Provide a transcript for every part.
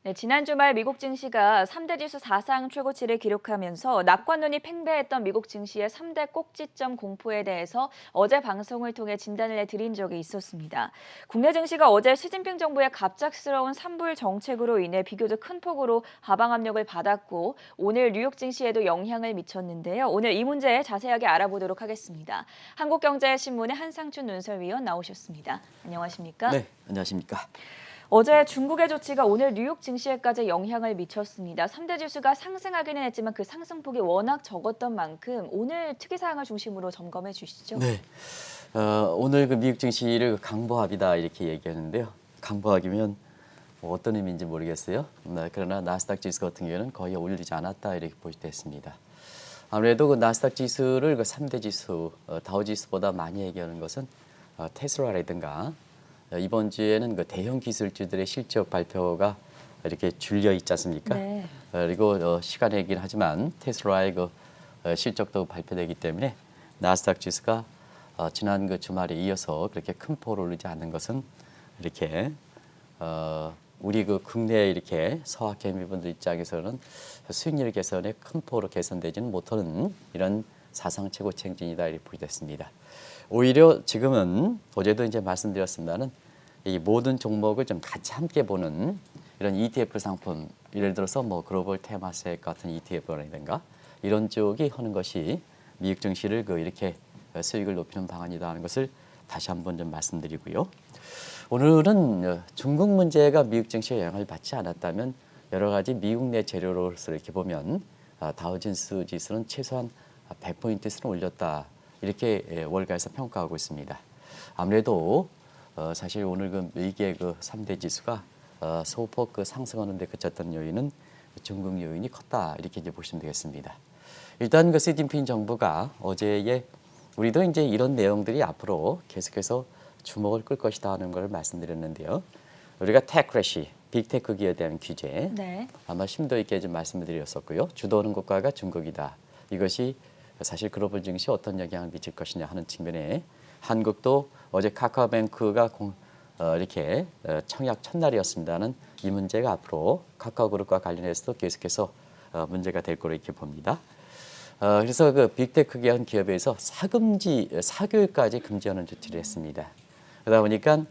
네, 지난 주말 미국 증시가 3대 지수 사상 최고치를 기록하면서 낙과 눈이 팽배했던 미국 증시의 3대 꼭지점 공포에 대해서 어제 방송을 통해 진단을 해드린 적이 있었습니다. 국내 증시가 어제 시진핑 정부의 갑작스러운 산불 정책으로 인해 비교적 큰 폭으로 하방 압력을 받았고 오늘 뉴욕 증시에도 영향을 미쳤는데요. 오늘 이 문제 자세하게 알아보도록 하겠습니다. 한국경제신문의 한상춘 논설위원 나오셨습니다. 안녕하십니까? 네, 안녕하십니까. 어제 중국의 조치가 오늘 뉴욕 증시에까지 영향을 미쳤습니다. 3대 지수가 상승하기는 했지만 그 상승폭이 워낙 적었던 만큼 오늘 특이사항을 중심으로 점검해 주시죠. 네, 오늘 그 미국 증시를 강보합이다 이렇게 얘기하는데요. 강보합이면 뭐 어떤 의미인지 모르겠어요. 그러나 나스닥 지수 같은 경우에는 거의 올리지 않았다 이렇게 보시됐습니다. 아무래도 그 나스닥 지수를 그 3대 지수, 다우 지수보다 많이 얘기하는 것은 테슬라라든가 이번 주에는 그 대형 기술주들의 실적 발표가 이렇게 줄려 있지 않습니까? 네. 그리고 시간이긴 하지만 테슬라의 그 실적도 발표되기 때문에 나스닥 지수가 지난 그 주말에 이어서 그렇게 큰 폭으로 오르지 않는 것은 이렇게 우리 그 국내 이렇게 서학개미분들 입장에서는 수익률 개선에 큰 폭으로 개선되지는 못하는 이런 사상 최고치 행진이다 이렇게 보게 됐습니다. 오히려 지금은 어제도 이제 말씀드렸습니다는 이 모든 종목을 좀 같이 함께 보는 이런 ETF 상품, 예를 들어서 뭐 글로벌 테마세 같은 ETF라든가 이런 쪽이 하는 것이 미국 증시를 그 이렇게 수익을 높이는 방안이다 하는 것을 다시 한번 좀 말씀드리고요. 오늘은 중국 문제가 미국 증시에 영향을 받지 않았다면 여러 가지 미국 내 재료로서 이렇게 보면 다우존스 지수는 최소한 100포인트는 올렸다. 이렇게 월가에서 평가하고 있습니다. 아무래도 사실 오늘 그 미국의 그 3대 지수가 소폭 그 상승하는 데 그쳤던 요인은 중국 요인이 컸다. 이렇게 이제 보시면 되겠습니다. 일단 그 시진핑 정부가 어제에 우리도 이제 이런 내용들이 앞으로 계속해서 주목을 끌 것이다 하는 걸 말씀드렸는데요. 우리가 테크래시, 빅테크 기업에 대한 규제 네. 아마 심도 있게 좀 말씀을 드렸었고요. 주도하는 국가가 중국이다. 이것이 사실 글로벌 증시에 어떤 영향을 미칠 것이냐 하는 측면에 한국도 어제 카카오뱅크가 이렇게 청약 첫날이었습니다는 이 문제가 앞으로 카카오그룹과 관련해서도 계속해서 문제가 될 거로 이렇게 봅니다. 그래서 그 빅테크 기업에서 사교육까지 금지하는 조치를 했습니다. 그러다 보니까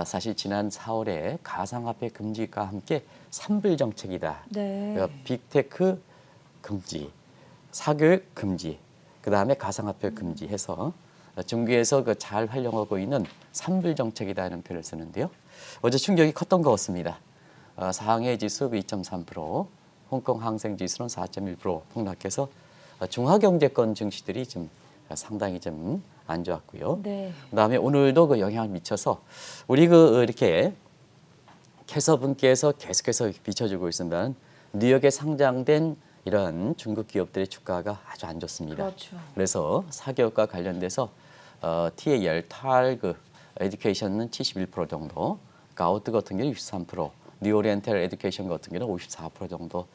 사실 지난 4월에 가상화폐 금지과 함께 산불 정책이다. 네. 그러니까 빅테크 금지, 사교육 금지, 그 다음에 가상화폐 금지해서 중국에서 그 잘 활용하고 있는 산불 정책이다 이런 표현을 쓰는데요. 어제 충격이 컸던 것 같습니다. 상해 지수 2.3%, 홍콩 항생 지수는 4.1% 폭락해서 중화경제권 증시들이 좀 상당히 좀 안 좋았고요. 네. 그다음에 오늘도 그 영향을 미쳐서 우리 그 이렇게 캐서분께서 계속해서 비춰주고 있습니다. 뉴욕에 상장된 이런 중국 기업들의 주가가 아주 안 좋습니다. 그렇죠. 그래서 사교육과 관련돼서 TAL, 탈 그 에듀케이션은 71% 정도, 가우트 같은 경우는 63%, 뉴오리엔탈 에듀케이션 같은 경우는 54% 정도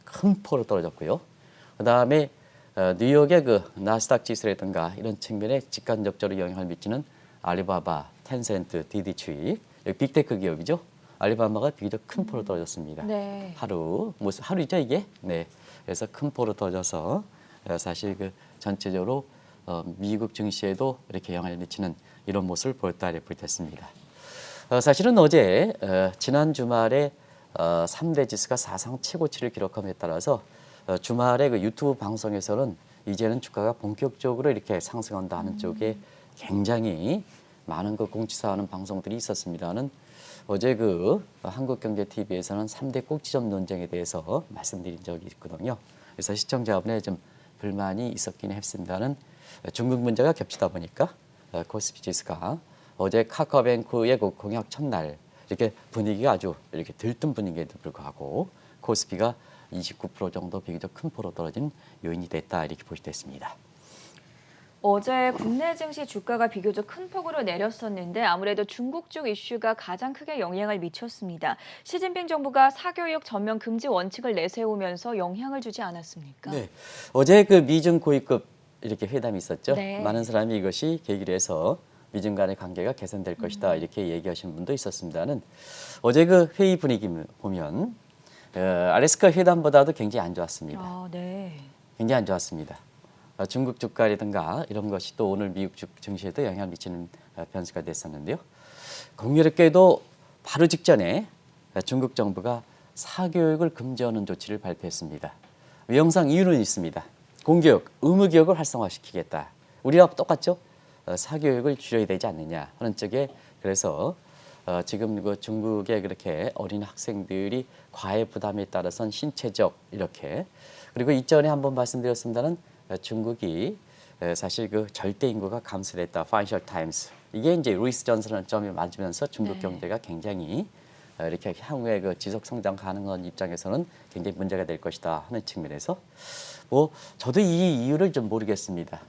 큰 폭으로 떨어졌고요. 그다음에 뉴욕의 그 나스닥 지수라든가 이런 측면에 직간접적으로 영향을 미치는 알리바바, 텐센트, 디디추이, 여기 빅테크 기업이죠. 알리바바가 비교적 큰 폭으로 떨어졌습니다. 네. 하루이죠 이게? 네. 그래서 큰 폭으로 떨어져서 사실 그 전체적으로 미국 증시에도 이렇게 영향을 미치는 이런 모습을 보였다 이렇게 됐습니다. 사실은 어제 지난 주말에 3대 지수가 사상 최고치를 기록함에 따라서 주말에 그 유튜브 방송에서는 이제는 주가가 본격적으로 이렇게 상승한다 하는 쪽에 굉장히 많은 그 공지사하는 방송들이 있었습니다는 어제 그 한국경제TV에서는 3대 꼭지점 논쟁에 대해서 말씀드린 적이 있거든요. 그래서 시청자분의 좀 불만이 있었긴 했습니다는 중국 문제가 겹치다 보니까 코스피 지수가 어제 카카오뱅크의 그 공약 첫날 이렇게 분위기가 아주 이렇게 들뜬 분위기에도 불구하고 코스피가 29% 정도 비교적 큰 폭으로 떨어진 요인이 됐다 이렇게 보시됐습니다. 어제 국내 증시 주가가 비교적 큰 폭으로 내렸었는데 아무래도 중국 쪽 이슈가 가장 크게 영향을 미쳤습니다. 시진핑 정부가 사교육 전면 금지 원칙을 내세우면서 영향을 주지 않았습니까? 네, 어제 그 미중 고위급 이렇게 회담이 있었죠. 네. 많은 사람이 이것이 계기로 해서 미중 간의 관계가 개선될 것이다 이렇게 얘기하시는 분도 있었습니다는 어제 그 회의 분위기 보면 알래스카 회담보다도 굉장히 안 좋았습니다. 아, 네. 굉장히 안 좋았습니다. 중국 주가라든가 이런 것이 또 오늘 미국 증시에도 영향을 미치는 변수가 됐었는데요. 공교롭게도 바로 직전에 중국 정부가 사교육을 금지하는 조치를 발표했습니다. 위헌상 이유는 있습니다. 공교육, 의무교육을 활성화시키겠다. 우리와 똑같죠? 사교육을 줄여야 되지 않느냐 하는 쪽에 그래서 지금 그 중국의 그렇게 어린 학생들이 과외 부담에 따라서는 신체적 이렇게 그리고 이전에 한번 말씀드렸습니다는 중국이 사실 그 절대 인구가 감소됐다. 파이낸셜 타임스 이게 이제 루이스 존슨을 점이 맞으면서 중국 네. 경제가 굉장히 이렇게 향후에 그 지속 성장 가능한 입장에서는 굉장히 문제가 될 것이다 하는 측면에서 뭐 저도 이 이유를 좀 모르겠습니다.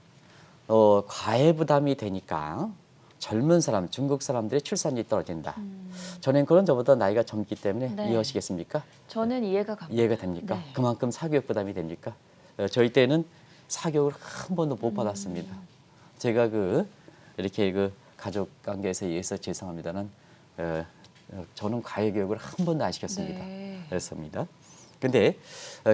과외 부담이 되니까 젊은 사람, 중국 사람들의 출산율이 떨어진다. 전 앵커는 저보다 나이가 젊기 때문에 네. 이해하시겠습니까? 저는 이해가 갑니다. 이해가 됩니까? 네. 그만큼 사교육 부담이 됩니까? 저희 때는 사교육을 한 번도 못 받았습니다. 제가 이렇게 가족 관계에서 의해서 죄송합니다는 저는 과외 교육을 한 번도 안 시켰습니다. 네. 그렇습니다. 근데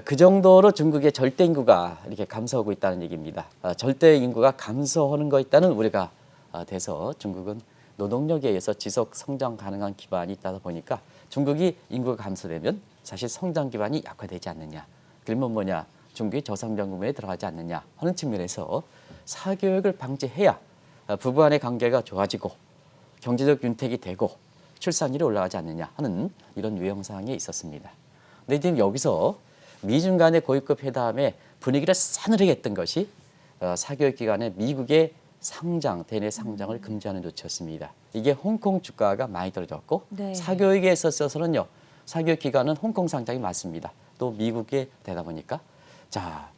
그 정도로 중국의 절대 인구가 이렇게 감소하고 있다는 얘기입니다. 절대 인구가 감소하는 거 있다는 우리가 돼서 중국은 노동력에 의해서 지속 성장 가능한 기반이 있다 보니까 중국이 인구가 감소되면 사실 성장 기반이 약화되지 않느냐. 그러면 뭐냐? 중국이 저성장국면에 들어가지 않느냐 하는 측면에서 사교육을 방지해야 부부 간의 관계가 좋아지고 경제적 윤택이 되고 출산율이 올라가지 않느냐 하는 이런 유형사항이 있었습니다. 근데 지금 여기서 미중 간의 고위급 회담의 분위기를 싸늘하게 했던 것이 사교육 기간에 미국의 상장, 대내 상장을 금지하는 조치였습니다. 이게 홍콩 주가가 많이 떨어졌고 네. 사교육에 있어서는요. 사교육 기간은 홍콩 상장이 맞습니다. 또 미국에 되다 보니까 자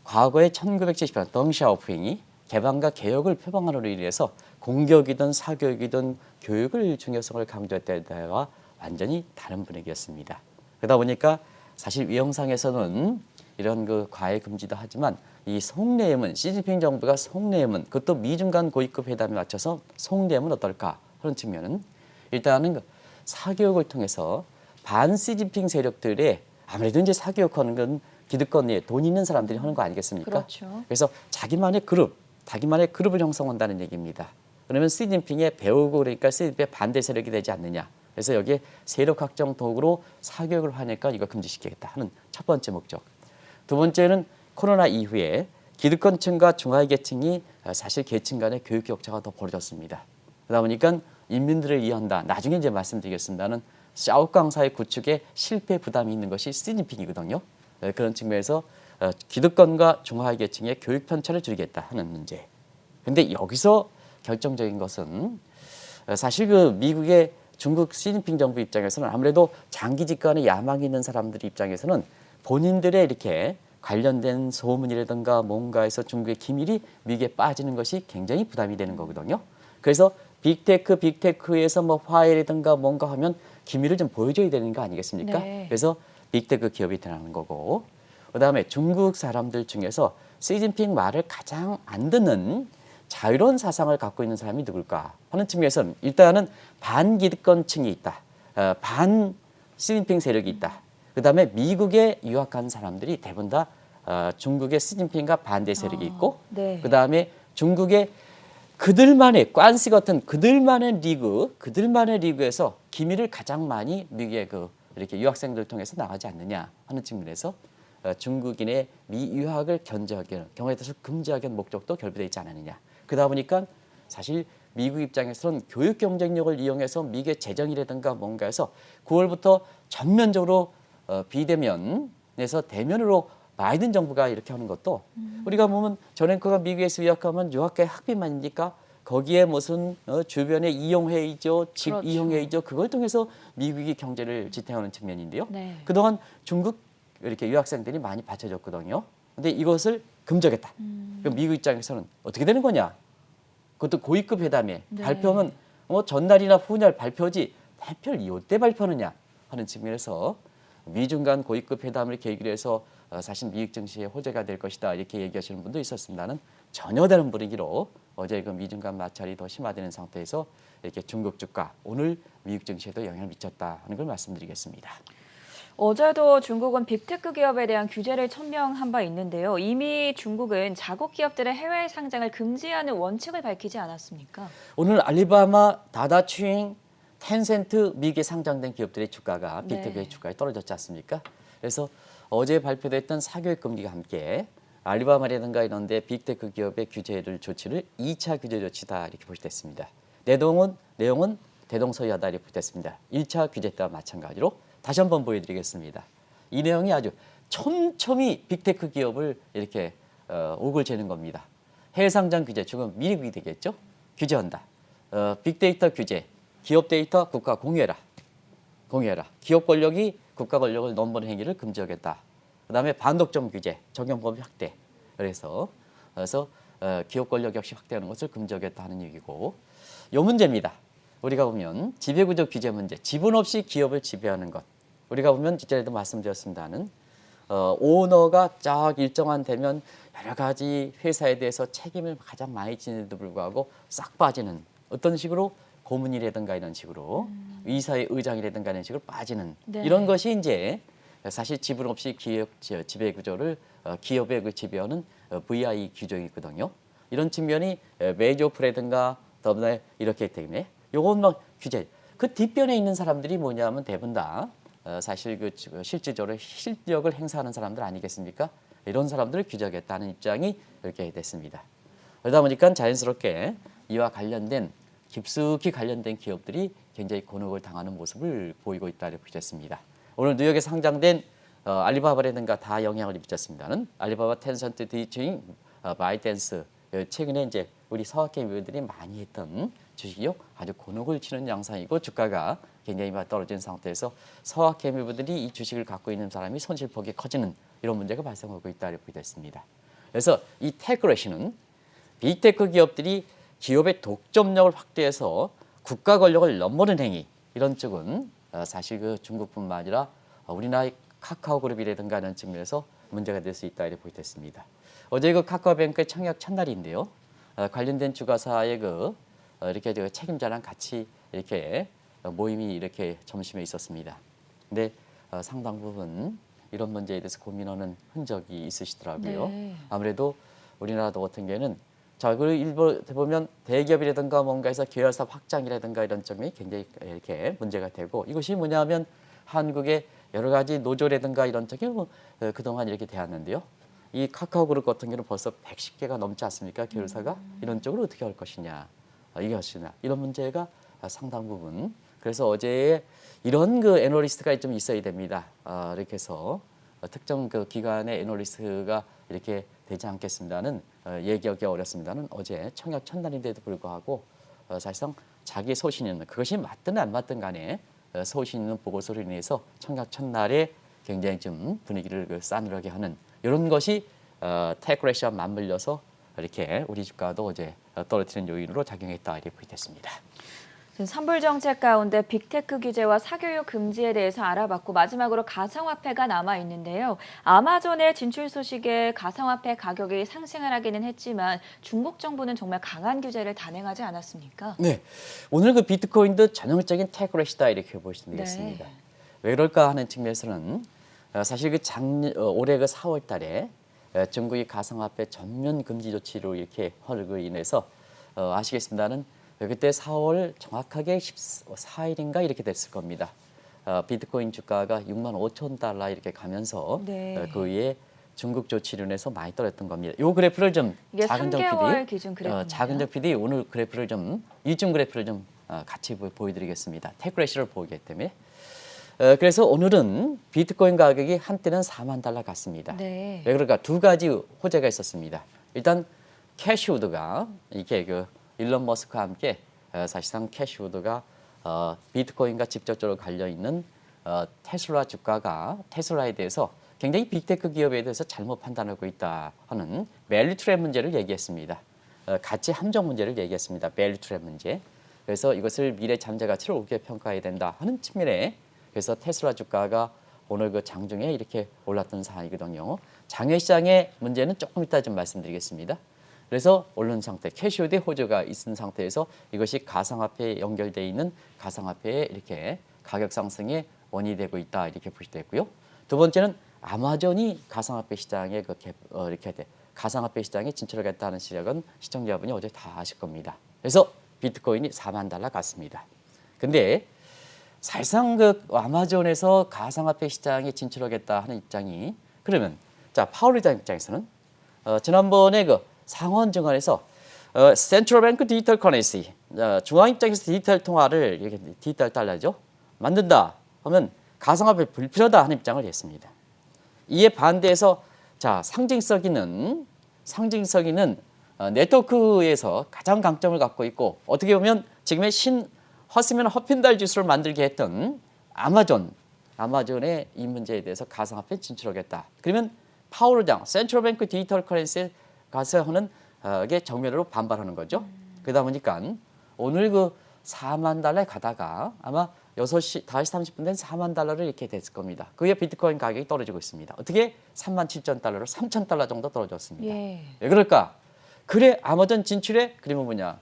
과거에 1970년 덩샤오핑이 개방과 개혁을 표방하는 일에서 공격이든 사교육이든 교육을 중요성을 강조했던 때와 완전히 다른 분위기였습니다. 그러다 보니까 사실 위형상에서는 이런 과외 금지도 하지만 이 속내음은 시진핑 정부가 속내음은 그것도 미중 간 고위급 회담에 맞춰서 속내음은 어떨까 하는 측면은 일단은 사교육을 통해서 반 시진핑 세력들의 아무래도 이제 사교육하는 건 기득권에 돈 있는 사람들이 하는 거 아니겠습니까? 그렇죠. 그래서 자기만의 그룹을 형성한다는 얘기입니다. 그러면 시진핑의 배우고 그러니까 시진핑의 반대 세력이 되지 않느냐. 그래서 여기에 세력 확정 도구로 사교육을 하니까 이거 금지시키겠다 하는 첫 번째 목적. 두 번째는 코로나 이후에 기득권층과 중하계층이 사실 계층 간의 교육 격차가 더 벌어졌습니다. 그러다 보니까 인민들을 이해한다. 나중에 이제 말씀드리겠습니다는 샤오강 사회 구축에 실패 부담이 있는 것이 시진핑이거든요. 그런 측면에서 기득권과 중하계층의 교육 편차를 줄이겠다 하는 문제. 근데 여기서 결정적인 것은 사실 미국의 중국 시진핑 정부 입장에서는 아무래도 장기 집권에 야망이 있는 사람들 입장에서는 본인들의 이렇게 관련된 소문이라든가 뭔가에서 중국의 기밀이 미국에 빠지는 것이 굉장히 부담이 되는 거거든요. 그래서 빅테크에서 뭐 화해라든가 뭔가 하면 기밀을 좀 보여줘야 되는 거 아니겠습니까? 네. 그래서 빅테크 기업이 들어가는 거고 그다음에 중국 사람들 중에서 시진핑 말을 가장 안 듣는 자유로운 사상을 갖고 있는 사람이 누굴까 하는 측면에서는 일단은 반기득권층이 있다. 반 시진핑 세력이 있다. 그다음에 미국에 유학한 사람들이 대부분 다 중국의 시진핑과 반대 세력이 있고 네. 그다음에 중국의 그들만의 관시 같은 그들만의 리그에서 기밀을 가장 많이 미국의 이렇게 유학생들 통해서 나가지 않느냐 하는 측면에서 중국인의 미 유학을 견제하기 경우에 따라서 금지하기 위한 목적도 결부되어 있지 않느냐. 그러다 보니까 사실 미국 입장에서는 교육 경쟁력을 이용해서 미국의 재정이라든가 뭔가에서 9월부터 전면적으로 비대면에서 대면으로 바이든 정부가 이렇게 하는 것도 우리가 보면 전 앵커가 미국에서 유학하면 유학계 학비만입니까? 거기에 무슨 주변에 이용회의죠, 집 그렇죠. 이용회의죠. 그걸 통해서 미국이 경제를 지탱하는 측면인데요. 네. 그동안 중국 이렇게 유학생들이 많이 받쳐줬거든요. 근데 이것을 금지하겠다. 그럼 미국 입장에서는 어떻게 되는 거냐? 그것도 고위급 회담에 네. 발표하면 전날이나 후날 발표지 대표를 이때 발표하느냐 하는 측면에서 미중 간 고위급 회담을 계기로 해서 사실 미국 증시에 호재가 될 것이다 이렇게 얘기하시는 분도 있었습니다는 전혀 다른 분위기로 어제 미중 간 마찰이 더 심화되는 상태에서 이렇게 중국 주가 오늘 미국 증시에도 영향을 미쳤다 하는 걸 말씀드리겠습니다. 어제도 중국은 빅테크 기업에 대한 규제를 천명한 바 있는데요. 이미 중국은 자국 기업들의 해외 상장을 금지하는 원칙을 밝히지 않았습니까? 오늘 알리바마, 다다취잉, 텐센트 미국에 상장된 기업들의 주가가 네. 빅테크의 주가에 떨어졌지 않습니까? 그래서 어제 발표됐던 사교육 금리가 함께 알리바마라든가 이런 데 빅테크 기업의 규제를 조치를 2차 규제 조치다 이렇게 보시됐습니다. 내용은 대동소이하다 이렇게 보시됐습니다. 1차 규제 때와 마찬가지로 다시 한번 보여드리겠습니다. 이 내용이 아주 촘촘히 빅테크 기업을 이렇게 옥을 재는 겁니다. 해외 상장 규제, 지금 미국이 되겠죠? 규제한다. 빅데이터 규제, 기업 데이터 국가 공유해라. 기업 권력이 국가 권력을 넘보는 행위를 금지하겠다. 그다음에 반독점 규제, 적용 범위 확대. 그래서 기업 권력 역시 확대하는 것을 금지하겠다 하는 얘기고, 요 문제입니다. 우리가 보면 지배구조 규제 문제, 지분 없이 기업을 지배하는 것. 우리가 보면 지난주에도 말씀드렸습니다는 오너가 쫙 일정한 되면 여러 가지 회사에 대해서 책임을 가장 많이 지는데도 불구하고 싹 빠지는 어떤 식으로 고문이라든가 이런 식으로 이사회 의장이라든가 이런 식으로 빠지는 네. 이런 것이 이제 사실 지분 없이 기업 지배 구조를 기업의 그 지배하는 VI 규정이거든요. 이런 측면이 메이저프라든가 더블에 이렇기 때문에 요건 막 규제. 그 뒷변에 있는 사람들이 뭐냐면 대부분 다 사실 그 실질적으로 실력을 행사하는 사람들 아니겠습니까? 이런 사람들을 규제하겠다는 입장이 이렇게 됐습니다. 그러다 보니까 자연스럽게 이와 관련된 깊숙이 관련된 기업들이 굉장히 곤혹을 당하는 모습을 보이고 있다 이렇게 보셨습니다. 오늘 뉴욕에 상장된 알리바바라든가 다 영향을 미쳤습니다는 알리바바, 텐센트, 디츠잉, 바이댄스 최근에 이제 우리 서학개미들이 많이 했던 주식이요 아주 곤혹을 치는 양상이고 주가가 굉장히 많이 떨어진 상태에서 서학개미들이 이 주식을 갖고 있는 사람이 손실폭이 커지는 이런 문제가 발생하고 있다 이렇게 됐습니다. 그래서 이 테크레시는 빅테크 기업들이 기업의 독점력을 확대해서 국가 권력을 넘보는 행위 이런 쪽은 사실 그 중국뿐만 아니라 우리나라의 카카오그룹이라든가 이런 측면에서 문제가 될 수 있다 이렇게 보겠습니다. 어제 그 카카오뱅크의 청약 첫날인데요. 관련된 주가사의 이렇게 책임자랑 같이 이렇게 모임이 이렇게 점심에 있었습니다. 근데 상당 부분 이런 문제에 대해서 고민하는 흔적이 있으시더라고요. 네. 아무래도 우리나라도 같은 경우에는 자, 그리고 일부 보면 대기업이라든가 뭔가에서 계열사 확장이라든가 이런 점이 굉장히 이렇게 문제가 되고 이것이 뭐냐면 한국의 여러 가지 노조라든가 이런 쪽이 그동안 이렇게 되었는데요. 이 카카오그룹 같은 경우는 벌써 110개가 넘지 않습니까? 계열사가 이런 쪽으로 어떻게 할 것이냐, 이게 것이냐 이런 문제가 상당 부분. 그래서 어제 이런 그 애널리스트가 좀 있어야 됩니다. 이렇게 해서 특정 그 기관의 애널리스트가 이렇게 되지 않겠습니다는 얘기하기 어렵습니다는 어제 청약 첫날인데도 불구하고 사실상 자기 소신 있는 그것이 맞든 안 맞든 간에 소신 있는 보고서로 인해서 청약 첫날에 굉장히 좀 분위기를 싸늘하게 하는 이런 것이 테크레시와 맞물려서 이렇게 우리 주가도 어제 떨어뜨리는 요인으로 작용했다 이렇게 보겠습니다. 산불 정책 가운데 빅테크 규제와 사교육 금지에 대해서 알아봤고 마지막으로 가상화폐가 남아 있는데요. 아마존의 진출 소식에 가상화폐 가격이 상승을 하기는 했지만 중국 정부는 정말 강한 규제를 단행하지 않았습니까? 네, 오늘 그 비트코인도 전형적인 테크레시다 이렇게 보시면 되겠습니다. 네. 왜 그럴까 하는 측면에서는 사실 그 올해 그 4월달에 중국이 가상화폐 전면 금지 조치로 이렇게 허락으로 인해서 아시겠습니다는 그때 4월 정확하게 14일인가 이렇게 됐을 겁니다. 비트코인 주가가 6만 5천 달러 이렇게 가면서 네. 그 위에 중국 조치로 인해서 많이 떨어졌던 겁니다. 이 그래프를 좀 이게 작은정 3개월 PD, 기준 그래프입니다. 작은정 PD 오늘 그래프를 좀 일중 그래프를 좀 같이 보여드리겠습니다. 테크레시를 보기 때문에. 그래서 오늘은 비트코인 가격이 한때는 4만 달러 갔습니다. 네. 왜 그럴까? 두 가지 호재가 있었습니다. 일단 캐시우드가 이게 그 일론 머스크와 함께 사실상 캐시우드가 비트코인과 직접적으로 관련 있는 테슬라 주가가 테슬라에 대해서 굉장히 빅테크 기업에 대해서 잘못 판단하고 있다 하는 밸류 트랩 문제를 얘기했습니다. 가치 함정 문제를 얘기했습니다. 밸류 트랩 문제. 그래서 이것을 미래 잠재 가치를 옳게 평가해야 된다 하는 측면에 그래서 테슬라 주가가 오늘 그 장중에 이렇게 올랐던 상황이거든요. 장외 시장의 문제는 조금 이따 좀 말씀드리겠습니다. 그래서 오른 상태, 캐시우드의 호재가 있는 상태에서 이것이 가상화폐에 연결되어 있는 가상화폐의 이렇게 가격 상승에 원인이 되고 있다 이렇게 볼 수도 있고요. 두 번째는 아마존이 가상화폐 시장에 가상화폐 시장에 진출하겠다는 시각은 시청자분이 어제 다 아실 겁니다. 그래서 비트코인이 4만 달러 갔습니다. 근데 사실상 그 아마존에서 가상화폐 시장에 진출하겠다 하는 입장이 그러면 자 파월 의장 입장에서는 지난번에 그 상원증언에서 센트럴뱅크 디지털 커런시 중앙 입장에서 디지털 통화를 이렇게 디지털 달러죠 만든다 하면 가상화폐 불필요하다 하는 입장을 냈습니다. 이에 반대해서 자 상징성 있는 네트워크에서 가장 강점을 갖고 있고 어떻게 보면 지금의 허스면 허핀달 지수를 만들게 했던 아마존의 이 문제에 대해서 가상화폐 진출하겠다. 그러면 파월 의장 센트럴뱅크 디지털 커런시에 가서 하는 게 정면으로 반발하는 거죠. 그러다 보니까 오늘 그 4만 달러에 가다가 아마 6시 5시 30분 된 4만 달러를 이렇게 됐을 겁니다. 그에 비트코인 가격이 떨어지고 있습니다. 어떻게 3만 7천 달러로 3천 달러 정도 떨어졌습니다. 예. 왜 그럴까? 그래 아마존 진출에 그러면 뭐냐?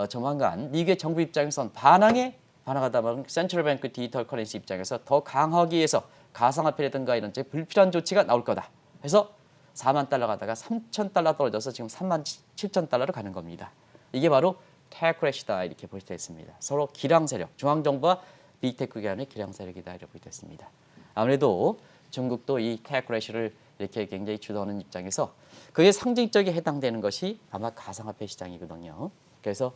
조만간 미국의 정부 입장에선 반항하다 보면 센트럴뱅크 디지털 커런시 입장에서 더 강하기 위해서 가상화폐라든가 이런 불필요한 조치가 나올 거다. 그래서 4만 달러 가다가 3천 달러 떨어져서 지금 3만 7천 달러로 가는 겁니다. 이게 바로 테크래시다 이렇게 볼 수 있습니다. 서로 기량 세력, 중앙정부와 빅테크 기관의 기량 세력이다 이렇게 볼 수 있습니다. 아무래도 중국도 이 테크래시를 이렇게 굉장히 주도하는 입장에서 그게 상징적에 해당되는 것이 아마 가상화폐 시장이거든요. 그래서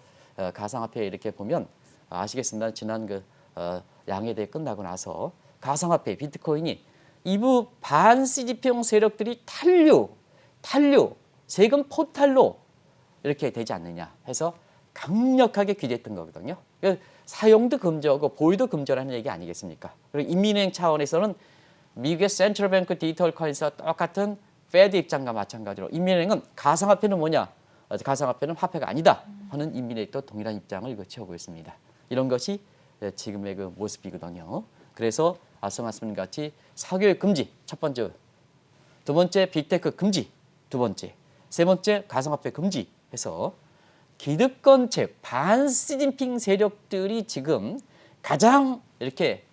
가상화폐 이렇게 보면 아시겠습니다. 지난 그 양해대회 끝나고 나서 가상화폐 비트코인이 이부 반 CGP용 세력들이 탄류 세금 포탈로 이렇게 되지 않느냐 해서 강력하게 규제했던 거거든요. 사용도 금지하고 보유도 금지라는 얘기 아니겠습니까? 그리고 인민은행 차원에서는 미국의 센트럴뱅크 디지털 커런시와 똑같은 페드 입장과 마찬가지로 인민은행은 가상화폐는 뭐냐? 가상화폐는 화폐가 아니다 하는 인민은행도 동일한 입장을 취하고 있습니다. 이런 것이 지금의 그 모습이거든요. 그래서 앞서 말씀드린 같이 사교육 금지 첫 번째, 두 번째 빅테크 금지 두 번째, 세 번째 가상화폐 금지 해서 기득권층 반 시진핑 세력들이 지금 가장 이렇게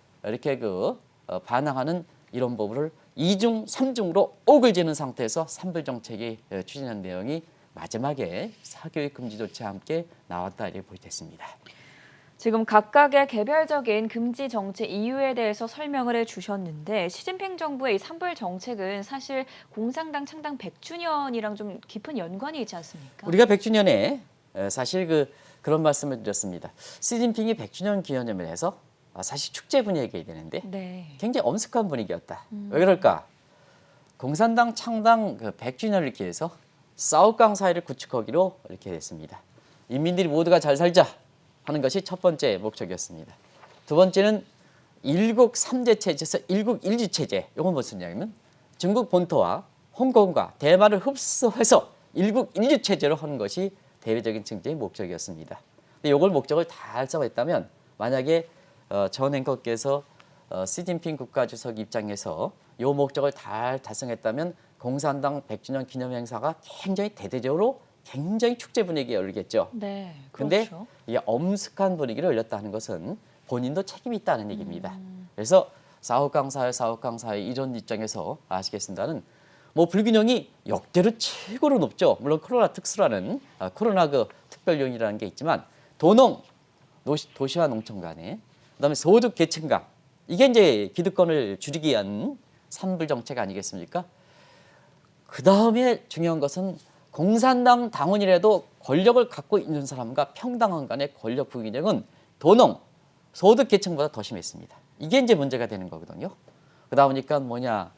반항하는 이런 법을 2중, 3중으로 오글지는 상태에서 산불 정책이 추진한 내용이 마지막에 사교육 금지 조치와 함께 나왔다 이렇게 보겠습니다. 지금 각각의 개별적인 금지 정책 이유에 대해서 설명을 해주셨는데 시진핑 정부의 이 산불 정책은 사실 공산당 창당 100주년이랑 좀 깊은 연관이 있지 않습니까? 우리가 100주년에 사실 그런 말씀을 드렸습니다. 시진핑이 100주년 기념을 해서 사실 축제 분위기가 되는데 네. 굉장히 엄숙한 분위기였다. 왜 그럴까? 공산당 창당 100주년을 기해서 사우강 사회를 구축하기로 이렇게 됐습니다. 인민들이 모두가 잘 살자 하는 것이 첫 번째 목적이었습니다. 두 번째는 일국 3제 체제에서 일국 1주 체제. 이건 무슨 얘기냐면 중국 본토와 홍콩과 대만을 흡수해서 일국 1주 체제로 하는 것이 대외적인 정책의 목적이었습니다. 근데 이걸 목적을 달성했다면 만약에 전 앵커께서 시진핑 국가주석 입장에서 이 목적을 달성했다면 공산당 100주년 기념 행사가 굉장히 대대적으로 굉장히 축제 분위기에 열리겠죠. 네, 그런데 그렇죠. 이게 엄숙한 분위기를 열렸다는 것은 본인도 책임이 있다는 얘기입니다. 그래서 사우강 사회 이런 입장에서 아시겠습니다는 뭐 불균형이 역대로 최고로 높죠. 물론 코로나 특수라는 코로나 특별 요인이라는 게 있지만 도시와 농촌 간에 그다음에 소득 계층 간 이게 이제 기득권을 줄이기 위한 산불 정책 아니겠습니까? 그 다음에 중요한 것은 공산당 당원이라도 권력을 갖고 있는 사람과 평당한 간의 권력 부균형은 소득 계층보다 더 심했습니다. 이게 이제 문제가 되는 거거든요. 그러다 보니까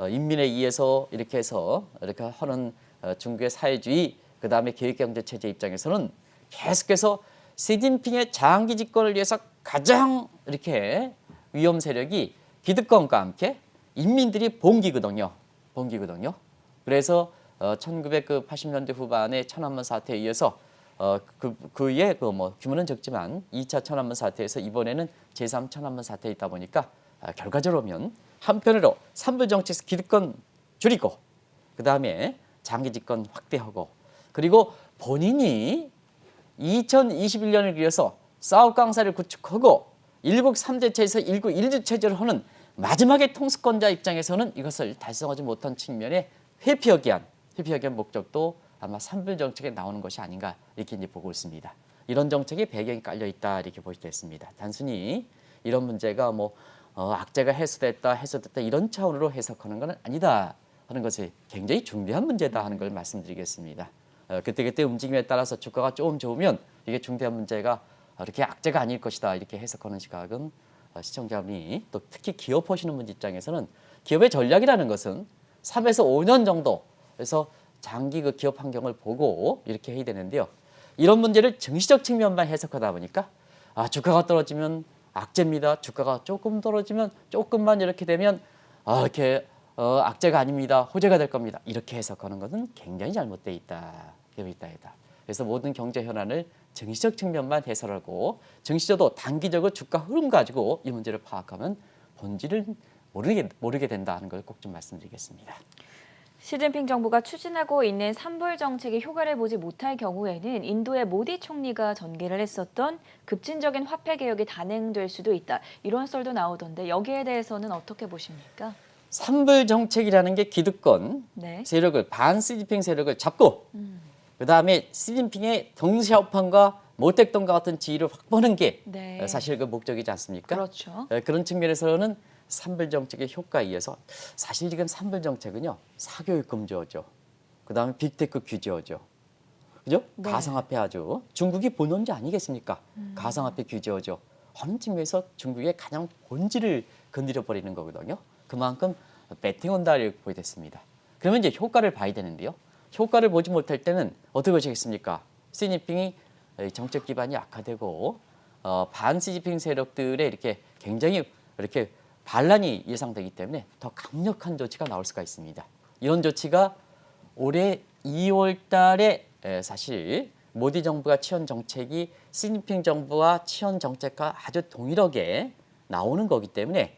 인민에 의해서 이렇게 해서 이렇게 하는 중국의 사회주의 그다음에 계획경제 체제 입장에서는 계속해서 시진핑의 장기 집권을 위해서 가장 이렇게 위험 세력이 기득권과 함께 인민들이 봉기거든요. 그래서 1980년대 후반에 천안문 사태에 이어서 그의 규모는 적지만 2차 천안문 사태에서 이번에는 제3 천안문 사태에 있다 보니까 결과적으로 보면 한편으로 산불 정책에서 기득권 줄이고 그다음에 장기 집권 확대하고 그리고 본인이 2021년을 위해서 사우강사를 구축하고 일국 3대체에서 일국 1주 체제를 하는 마지막에 통수권자 입장에서는 이것을 달성하지 못한 측면에 회피하기 위한 목적도 아마 산불정책에 나오는 것이 아닌가 이렇게 이제 보고 있습니다. 이런 정책의 배경이 깔려 있다 이렇게 보시겠습니다. 단순히 이런 문제가 뭐 악재가 해소됐다 이런 차원으로 해석하는 것은 아니다 하는 것이 굉장히 중대한 문제다 하는 걸 말씀드리겠습니다. 그때그때 움직임에 따라서 주가가 조금 좋으면 이게 중대한 문제가 이렇게 악재가 아닐 것이다 이렇게 해석하는 시각은 시청자분이 또 특히 기업 하시는 분 입장에서는 기업의 전략이라는 것은 3에서 5년 정도에서 장기 그 기업 환경을 보고 이렇게 해야 되는데요. 이런 문제를 증시적 측면만 해석하다 보니까 주가가 떨어지면 악재입니다. 주가가 조금 떨어지면 조금만 이렇게 되면 이렇게 악재가 아닙니다. 호재가 될 겁니다. 이렇게 해석하는 것은 굉장히 잘못되어 있다. 그래서 모든 경제 현안을 증시적 측면만 해설하고 증시저도 단기적으로 주가 흐름 가지고 이 문제를 파악하면 본질을 모르게 된다는 걸 꼭 좀 말씀드리겠습니다. 시진핑 정부가 추진하고 있는 산불 정책이 효과를 보지 못할 경우에는 인도의 모디 총리가 전개를 했었던 급진적인 화폐 개혁이 단행될 수도 있다. 이런 썰도 나오던데 여기에 대해서는 어떻게 보십니까? 산불 정책이라는 게 기득권 네. 세력을 반 시진핑 세력을 잡고 그다음에 시진핑의 동시아우판과 모택동과 같은 지위를 확보하는 게 네. 사실 그 목적이지 않습니까? 그렇죠. 그런 측면에서는 산불 정책의 효과에 의해서 사실 지금 산불 정책은요 사교육 금지어죠. 그다음에 빅테크 규제어죠. 그죠? 네. 가상화폐 아주 중국이 본원지 아니겠습니까? 가상화폐 규제어죠. 어느 측면에서 중국의 가장 본질을 건드려 버리는 거거든요. 그만큼 배팅온다 이렇게 보게 됐습니다. 그러면 이제 효과를 봐야 되는데요. 효과를 보지 못할 때는 어떻게 보시겠습니까? 시진핑이 정책 기반이 약화되고 반 시진핑 세력들의 이렇게 굉장히 이렇게 반란이 예상되기 때문에 더 강력한 조치가 나올 수가 있습니다. 이런 조치가 올해 2월 달에 사실 모디 정부가 취한 정책이 시진핑 정부와 취한 정책과 아주 동일하게 나오는 거기 때문에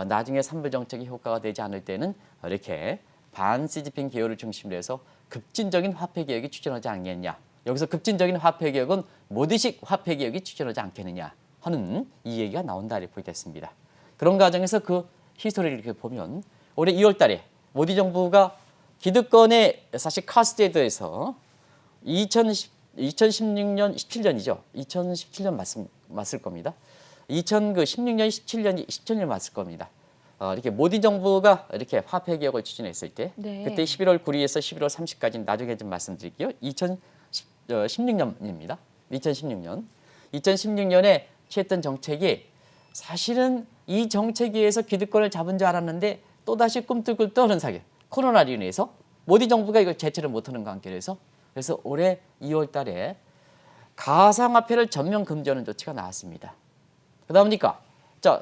나중에 산불 정책이 효과가 되지 않을 때는 이렇게 반 시진핑 계열을 중심으로 해서 급진적인 화폐 개혁이 추진하지 않겠냐. 여기서 급진적인 화폐 개혁은 모디식 화폐 개혁이 추진하지 않겠느냐 하는 이 얘기가 나온다 이렇게 보게 됐습니다. 그런 과정에서 그 히스토리를 이렇게 보면 올해 2월 달에 모디 정부가 기득권의 사실 카스테드에서 2016년, 17년이죠. 2017년 맞을 겁니다. 2016년, 17년 맞을 겁니다. 이렇게 모디 정부가 이렇게 화폐 개혁을 추진했을 때 네. 그때 11월 9일에서 11월 30일까지 나중에 좀 말씀드릴게요. 2016년입니다. 2016년에 취했던 정책이 사실은 이 정책에 의해서 기득권을 잡은 줄 알았는데 또다시 꿈틀꿈틀 떠오른 사기 코로나로 인해서 모디 정부가 이걸 제체를 못하는 관계에서 그래서 올해 2월 달에 가상화폐를 전면 금지하는 조치가 나왔습니다. 그러다 보니까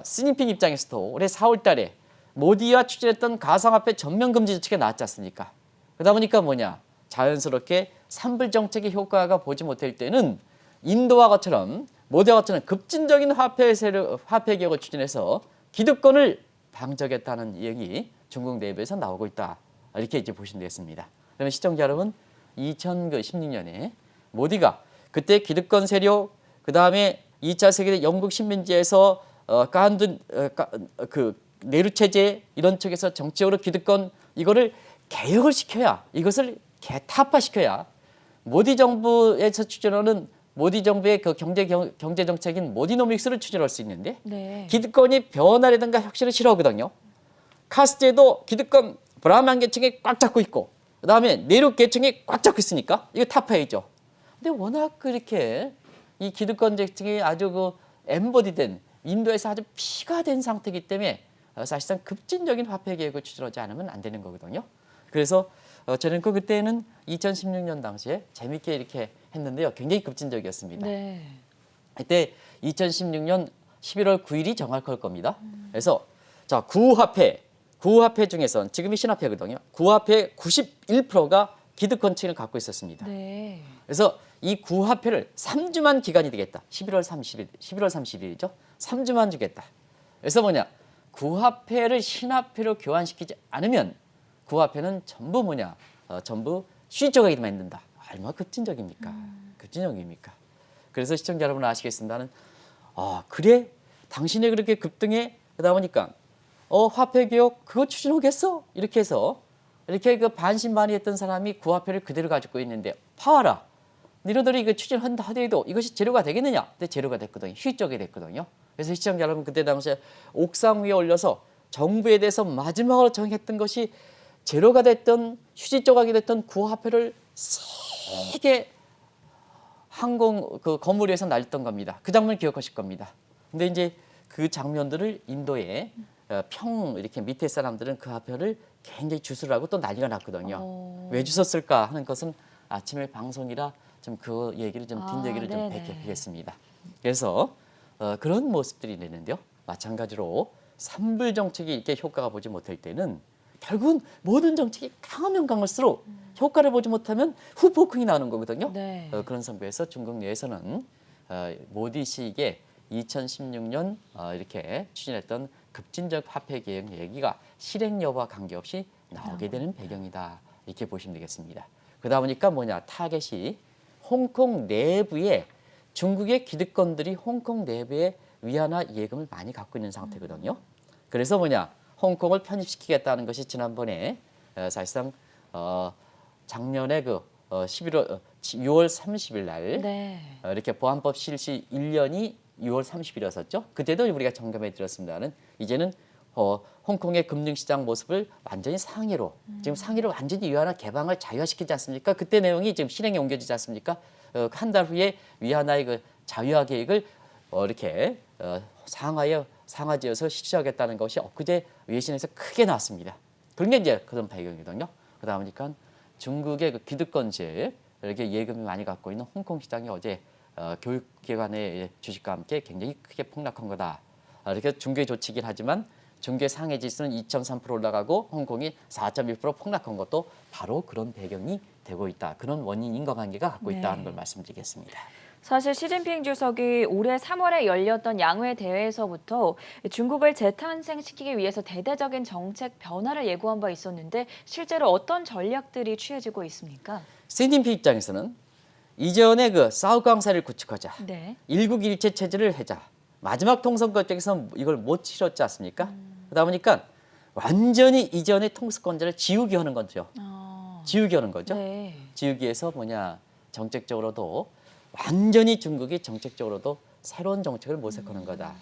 시진핑 입장에서도 올해 4월 달에 모디가 추진했던 가상화폐 전면 금지 조치가 나왔지 않습니까? 그러다 보니까 뭐냐? 자연스럽게 산불 정책의 효과가 보지 못할 때는 인도와 것처럼 모디와 것처럼 급진적인 화폐 개혁을 추진해서 기득권을 방적했다는 얘기 중국 내부에서 나오고 있다. 이렇게 이제 보시면 되겠습니다. 그러면 시청자 여러분 2016년에 모디가 그때 기득권 세력 그다음에 2차 세계대 영국 식민지에서 그 내루 체제 이런 쪽에서 정치적으로 기득권 이거를 개혁을 시켜야 이것을 타파시켜야 모디 정부에서 추진하는 모디 정부의 그 경제 정책인 모디노믹스를 추진할 수 있는데 네. 기득권이 변화라든가 혁신을 싫어하거든요. 카스트에도 기득권 브라만 계층이 꽉 잡고 있고 그다음에 내륙 계층이 꽉 잡고 있으니까 이거 타파이죠. 근데 워낙 그렇게 이 기득권 계층이 아주 그 엠버디된 인도에서 아주 피가 된 상태이기 때문에 사실상 급진적인 화폐 개혁을 추진하지 않으면 안 되는 거거든요. 그래서 저는 그때는 2016년 당시에 재밌게 이렇게 했는데요. 굉장히 급진적이었습니다. 네. 그때 2016년 11월 9일이 정확할 겁니다. 그래서 구화폐 중에서 지금이 신화폐거든요. 구화폐 91%가 기득권층을 갖고 있었습니다. 네. 그래서 이 구화폐를 3주만 기간이 되겠다. 11월 30일이죠. 3주만 주겠다. 그래서 뭐냐? 구화폐를 신화폐로 교환시키지 않으면 구화폐는 전부 뭐냐? 전부 시적하게 만든다. 얼마나 급진적입니까? 급진적입니까? 그래서 시청자 여러분 아시겠습니다는 그래 당신이 그렇게 급등해? 그러다 보니까 화폐 개혁 그거 추진하겠어? 이렇게 해서 이렇게 그 반신반의했던 사람이 그 화폐를 그대로 가지고 있는데 파와라. 너희들이 이거 추진한다 하더라도 이것이 재료가 되겠느냐? 근데 재료가 됐거든요. 휴적이 됐거든요. 그래서 시청자 여러분 그때 당시에 옥상 위에 올려서 정부에 대해서 마지막으로 정했던 것이 재료가 됐던 휴지 조각이 됐던 구화폐를 세게 항공 그 건물 위에서 날렸던 겁니다. 그 장면 기억하실 겁니다. 근데 이제 그 장면들을 인도의 평 이렇게 밑에 사람들은 그 화폐를 굉장히 주스라고 또 난리가 났거든요. 왜 주웠을까 하는 것은 아침에 방송이라 좀 그 얘기를 좀 뒷얘기를 좀 뵙겠습니다. 그래서 그런 모습들이 되는데요. 마찬가지로 산불 정책이 이렇게 효과가 보지 못할 때는 결국은 모든 정책이 강하면 강할수록 효과를 보지 못하면 후폭풍이 나는 거거든요. 네. 그런 상태에서 중국 내에서는 모디 시기에 2016년 이렇게 추진했던 급진적 화폐 개혁 얘기가 실행 여부와 관계없이 나오게 되는 배경이다. 이렇게 보시면 되겠습니다. 그러다 보니까 뭐냐 타겟이 홍콩 내부에 중국의 기득권들이 홍콩 내부에 위안화 예금을 많이 갖고 있는 상태거든요. 그래서 뭐냐 홍콩을 편입시키겠다는 것이 지난번에 사실상 작년에 그 6월 30일 날 네. 이렇게 보안법 실시 1년이 6월 30일이었었죠. 그때도 우리가 점검해 드렸습니다는 이제는 홍콩의 금융시장 모습을 완전히 상해로 지금 상해로 완전히 위안화 개방을 자유화시키지 않습니까? 그때 내용이 지금 실행에 옮겨지지 않습니까? 한 달 후에 위안화의 그 자유화 계획을 이렇게 상하지어서 실시하겠다는 것이 엊그제 외신에서 크게 나왔습니다. 그런 게 이제 그런 배경이거든요. 그러다 보니까 중국의 그 기득권들 이렇게 예금이 많이 갖고 있는 홍콩 시장이 어제 교육기관의 주식과 함께 굉장히 크게 폭락한 거다. 이렇게 중국의 조치긴 하지만 중국의 상해 지수는 2.3% 올라가고 홍콩이 4.1% 폭락한 것도 바로 그런 배경이 되고 있다. 그런 원인 인과관계가 갖고 있다는 걸 말씀드리겠습니다. 사실 시진핑 주석이 올해 3월에 열렸던 양회 대회에서부터 중국을 재탄생시키기 위해서 대대적인 정책 변화를 예고한 바 있었는데 실제로 어떤 전략들이 취해지고 있습니까? 시진핑 입장에서는 이전에 그 사우강사를 구축하자. 네. 일국일체 체제를 하자. 마지막 통선 과정에서 이걸 못 치렀지 않습니까? 그러다 보니까 완전히 이전의 통수권자를 지우기 하는 거죠. 지우기 하는 거죠. 네. 지우기에서 뭐냐 정책적으로도 완전히 중국이 정책적으로도 새로운 정책을 모색하는 거다.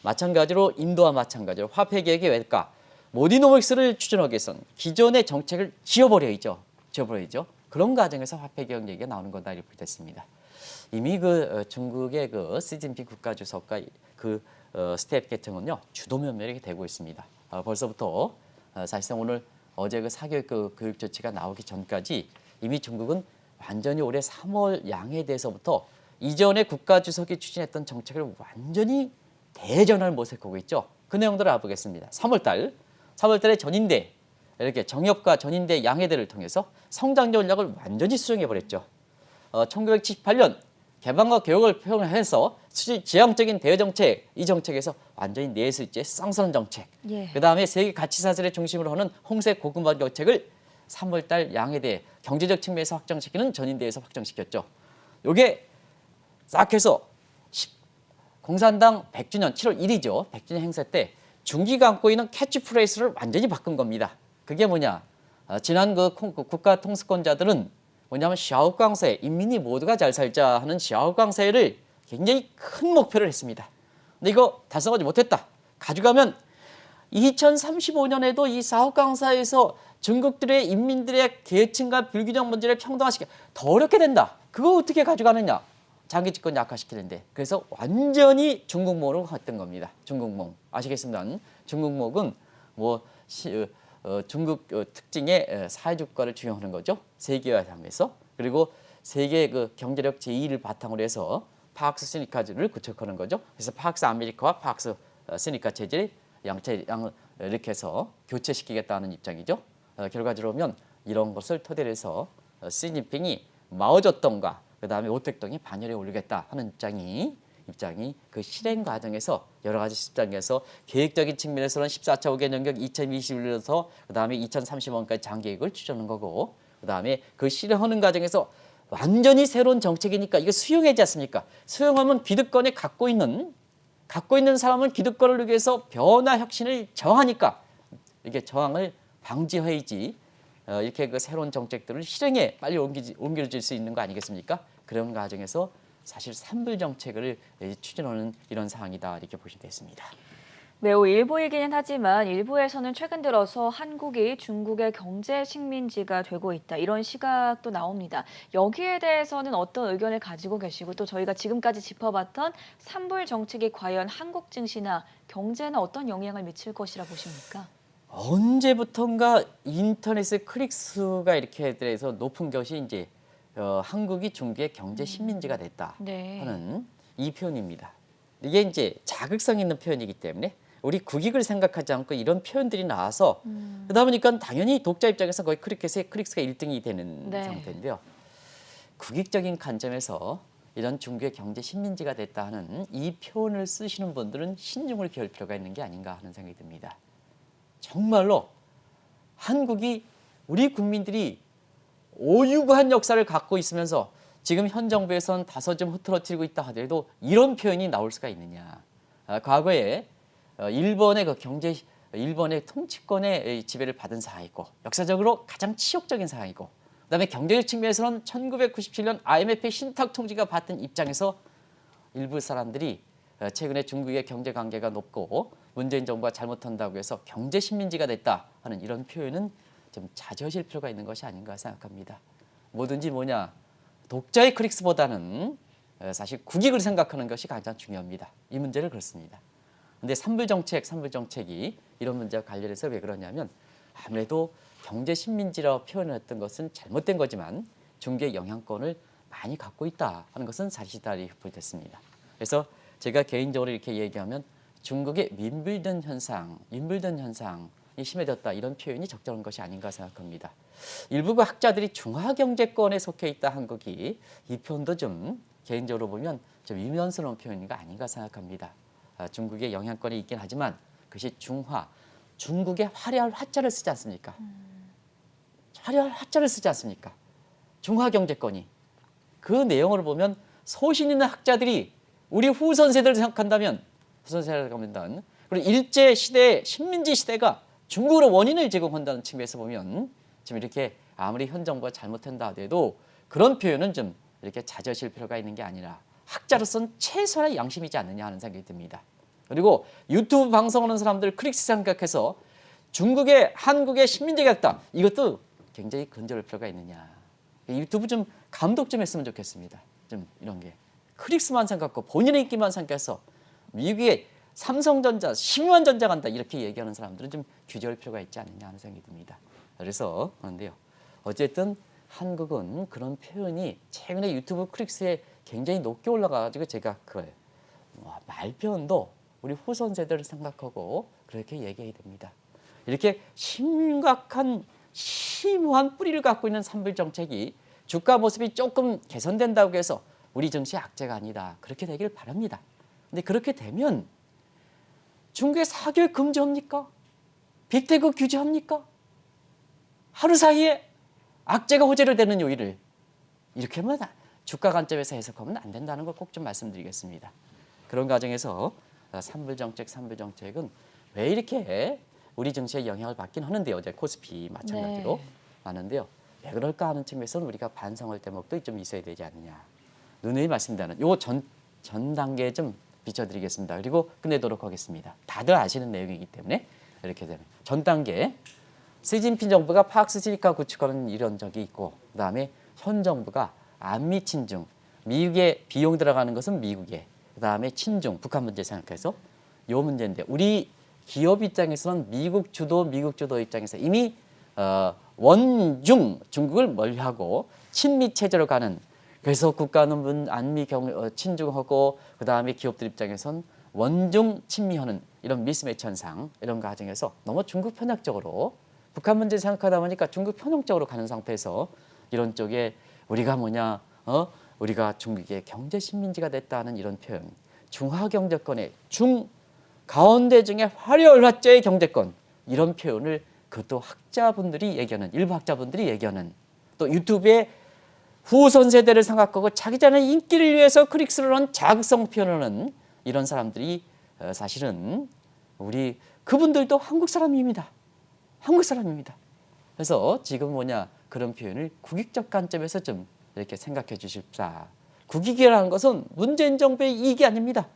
마찬가지로 인도와 마찬가지로 화폐 개혁이 왜일까? 모디노믹스를 추진하기 위해서는 기존의 정책을 지워버려야죠. 그런 과정에서 화폐 개혁 얘기가 나오는 거다 이렇게 됐습니다. 이미 그 중국의 그 시진핑 국가주석과 그 스텝 계층은요 주도 면밀하게 되고 있습니다. 벌써부터 사실상 어제 그 사교육 그 교육 조치가 나오기 전까지 이미 중국은 완전히 올해 3월 양에 대해서부터 이전에 국가주석이 추진했던 정책을 완전히 대전환을 모색하고 있죠. 그 내용들을 알아보겠습니다. 3월달에 전인대 이렇게 정협과 전인대 양회대를 통해서 성장 전략을 완전히 수정해 버렸죠. 1978년 개방과 개혁을 표현해서 지향적인 대외 정책, 이 정책에서 완전히 내수제 쌍선 정책. 예. 그다음에 세계 가치 사슬의 중심으로 하는 홍색 고금방 정책을 3월달 양회대 경제적 측면에서 확정시키는 전인대에서 확정시켰죠. 요게 싹 해서 공산당 100주년 7월 1일이죠. 100주년 행사 때 중기가 안고 있는 캐치프레이즈를 완전히 바꾼 겁니다. 그게 뭐냐? 지난 그 국가 통수권자들은 뭐냐면 샤오강세, 인민이 모두가 잘 살자 하는 샤오강세를 굉장히 큰 목표를 했습니다. 근데 이거 달성하지 못했다. 가져가면 2035년에도 이 샤오강세에서 중국들의 인민들의 계층과 불균형 문제를 평등화시켜 더 어렵게 된다. 그거 어떻게 가져가느냐? 장기 집권 약화시키는데 그래서 완전히 중국몽으로 했던 겁니다. 중국몽 아시겠습니다. 중국몽은 뭐 중국 특징의 사회주가를 중요하는 거죠. 세계화하면서 그리고 세계 그 경제력 제2를 바탕으로 해서 파크스 시니카즈를 구축하는 거죠. 그래서 파크스 아메리카와 파크스 시니카 체제를 이렇게 해서 교체시키겠다는 입장이죠. 결과적으로 보면 이런 것을 토대로 해서 시진핑이 마오쩌둥과 그다음에 오택동이 반열에 올리겠다 하는 입장이 그 실행 과정에서 여러 가지 입장에서 계획적인 측면에서는 14차 5개 연경 2021년에서 그다음에 2030년까지 장계획을 추진하는 거고 그다음에 그 실행하는 과정에서 완전히 새로운 정책이니까 이거 수용하지 않습니까? 수용하면 기득권이 갖고 있는 갖고 있는 사람은 기득권을 위해서 변화 혁신을 저항하니까 이게 저항을 방지해야지 이렇게 그 새로운 정책들을 실행에 빨리 옮겨질 수 있는 거 아니겠습니까? 그런 과정에서 사실 산불 정책을 추진하는 이런 상황이다 이렇게 보시면 되겠습니다. 매우 일부이기는 하지만 일부에서는 최근 들어서 한국이 중국의 경제 식민지가 되고 있다. 이런 시각도 나옵니다. 여기에 대해서는 어떤 의견을 가지고 계시고 또 저희가 지금까지 짚어봤던 산불 정책이 과연 한국 증시나 경제에는 어떤 영향을 미칠 것이라 보십니까? 언제부턴가 인터넷의 클릭 수가 이렇게 돼서 높은 것이 이제 한국이 중국의 경제 식민지가 됐다 네. 하는 이 표현입니다. 이게 이제 자극성 있는 표현이기 때문에 우리 국익을 생각하지 않고 이런 표현들이 나와서 그러다 보니까 당연히 독자 입장에서 거의 클릭해서 클릭수가 1등이 되는 네. 상태인데요. 국익적인 관점에서 이런 중국의 경제 식민지가 됐다 하는 이 표현을 쓰시는 분들은 신중을 기할 필요가 있는 게 아닌가 하는 생각이 듭니다. 정말로 한국이 우리 국민들이 오유구한 역사를 갖고 있으면서 지금 현 정부에서는 다소 좀 흐트러뜨리고 있다 하더라도 이런 표현이 나올 수가 있느냐. 과거에 일본의 일본의 통치권의 지배를 받은 사항이고 역사적으로 가장 치욕적인 사항이고 그다음에 경제적 측면에서는 1997년 IMF의 신탁 통지가 받은 입장에서 일부 사람들이 최근에 중국의 경제 관계가 높고 문재인 정부가 잘못한다고 해서 경제 식민지가 됐다 하는 이런 표현은 좀 자제하실 필요가 있는 것이 아닌가 생각합니다. 뭐든지 뭐냐 독자의 클릭스보다는 사실 국익을 생각하는 것이 가장 중요합니다. 이 문제를 그렇습니다. 근데 산불 정책이 이런 문제와 관련해서 왜 그러냐면 아무래도 경제 식민지라고 표현을 했던 것은 잘못된 거지만 중국의 영향권을 많이 갖고 있다 하는 것은 사실이다 이렇게 보겠습니다. 그래서 제가 개인적으로 이렇게 얘기하면 중국의 윈블던 현상이 심해졌다 이런 표현이 적절한 것이 아닌가 생각합니다. 일부 학자들이 중화경제권에 속해 있다 한국이 이 표현도 좀 개인적으로 보면 좀 유연스러운 표현인가 아닌가 생각합니다. 중국의 영향권이 있긴 하지만 그것이 중국의 화려한 화자를 쓰지 않습니까? 화려한 화자를 쓰지 않습니까? 중화경제권이. 그 내용을 보면 소신 있는 학자들이 우리 후손 세대를 생각한다면 그리고 일제 시대 식민지 시대가 중국으로 원인을 제공한다는 측면에서 보면 지금 이렇게 아무리 현 정부가 잘못한다 하더라도 그런 표현은 좀 이렇게 자제하실 필요가 있는 게 아니라 학자로서는 최소한의 양심이지 않느냐 하는 생각이 듭니다. 그리고 유튜브 방송하는 사람들 클릭스 생각해서 한국의 식민지가 됐다. 이것도 굉장히 건절할 필요가 있느냐. 유튜브 좀 감독 좀 했으면 좋겠습니다. 좀 이런 게. 클릭스만 생각하고 본인의 인기만 생각해서 미국의 삼성전자, 10만 전자 간다 이렇게 얘기하는 사람들은 좀 규제할 필요가 있지 않느냐 하는 생각이 듭니다. 그래서 그런데요. 어쨌든 한국은 그런 표현이 최근에 유튜브 클릭스에 굉장히 높게 올라가가지고 제가 그걸 말표현도 우리 후손 세대를 생각하고 그렇게 얘기해야 됩니다. 이렇게 심각한 심오한 뿌리를 갖고 있는 산불 정책이 주가 모습이 조금 개선된다고 해서 우리 증시의 악재가 아니다. 그렇게 되길 바랍니다. 근데 그렇게 되면 중국의 사교육 금지합니까? 빅테크 규제합니까? 하루 사이에 악재가 호재로 되는 요일을 이렇게 하면 주가 관점에서 해석하면 안 된다는 걸 꼭 좀 말씀드리겠습니다. 그런 과정에서 산불 정책은 왜 이렇게 우리 증시에 영향을 받긴 하는데요. 어제 코스피 마찬가지로 많은데요. 왜 그럴까 하는 측면에서는 우리가 반성할 대목도 좀 있어야 되지 않느냐. 누누이 말씀드리는 요 전 단계에 좀 비춰드리겠습니다. 그리고 끝내도록 하겠습니다. 다들 아시는 내용이기 때문에 이렇게 되는 전 단계 시진핑 정부가 팍스실리카 구축하는 이런 적이 있고 그다음에 현 정부가 안미 친중 미국에 비용 들어가는 것은 미국에 그다음에 친중 북한 문제 생각해서 요 문제인데 우리 기업 입장에서는 미국 주도 입장에서 이미 원중 중국을 멀리하고 친미 체제로 가는 그래서 국가는 안미 친중하고 그다음에 기업들 입장에선 원중 친미하는 이런 미스매치 현상 이런 과정에서 너무 중국 편향적으로 북한 문제 생각하다 보니까 중국 편향적으로 가는 상태에서 이런 쪽에 우리가 우리가 중국의 경제 식민지가 됐다는 이런 표현 중화경제권의 가운데 중에 화려한 화자의 경제권 이런 표현을 그것도 일부 학자분들이 얘기하는 또 유튜브에 후손 세대를 생각하고 자기 자신의 인기를 위해서 클릭수를 한 자극성 표현을 하는 이런 사람들이 사실은 우리 그분들도 한국 사람입니다. 한국 사람입니다. 그래서 지금 뭐냐 그런 표현을 국익적 관점에서 좀 이렇게 생각해 주십사. 국익이라는 것은 문재인 정부의 이익이 아닙니다.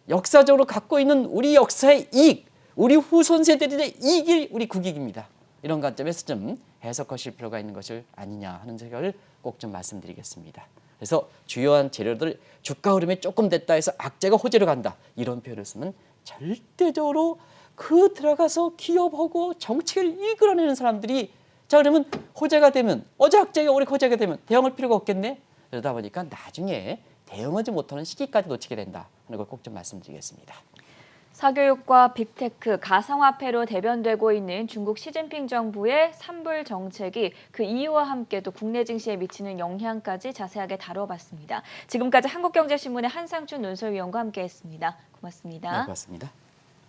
역사적으로 갖고 있는 우리 역사의 이익, 우리 후손 세대들의 이익이 우리 국익입니다. 이런 관점에서 좀 해석하실 필요가 있는 것을 아니냐 하는 생각을 꼭 좀 말씀드리겠습니다. 그래서 주요한 재료들 주가 흐름이 조금 됐다 해서 악재가 호재로 간다. 이런 표현을 쓰면 절대적으로 그 들어가서 기업하고 정책을 이끌어내는 사람들이 자 그러면 호재가 되면 어제 악재가 오늘 호재가 되면 대응할 필요가 없겠네. 그러다 보니까 나중에 대응하지 못하는 시기까지 놓치게 된다 하는 걸 꼭 좀 말씀드리겠습니다. 사교육과 빅테크, 가상화폐로 대변되고 있는 중국 시진핑 정부의 산불 정책이 그 이유와 함께 또 국내 증시에 미치는 영향까지 자세하게 다뤄봤습니다. 지금까지 한국경제신문의 한상춘 논설위원과 함께했습니다. 고맙습니다. 네, 고맙습니다.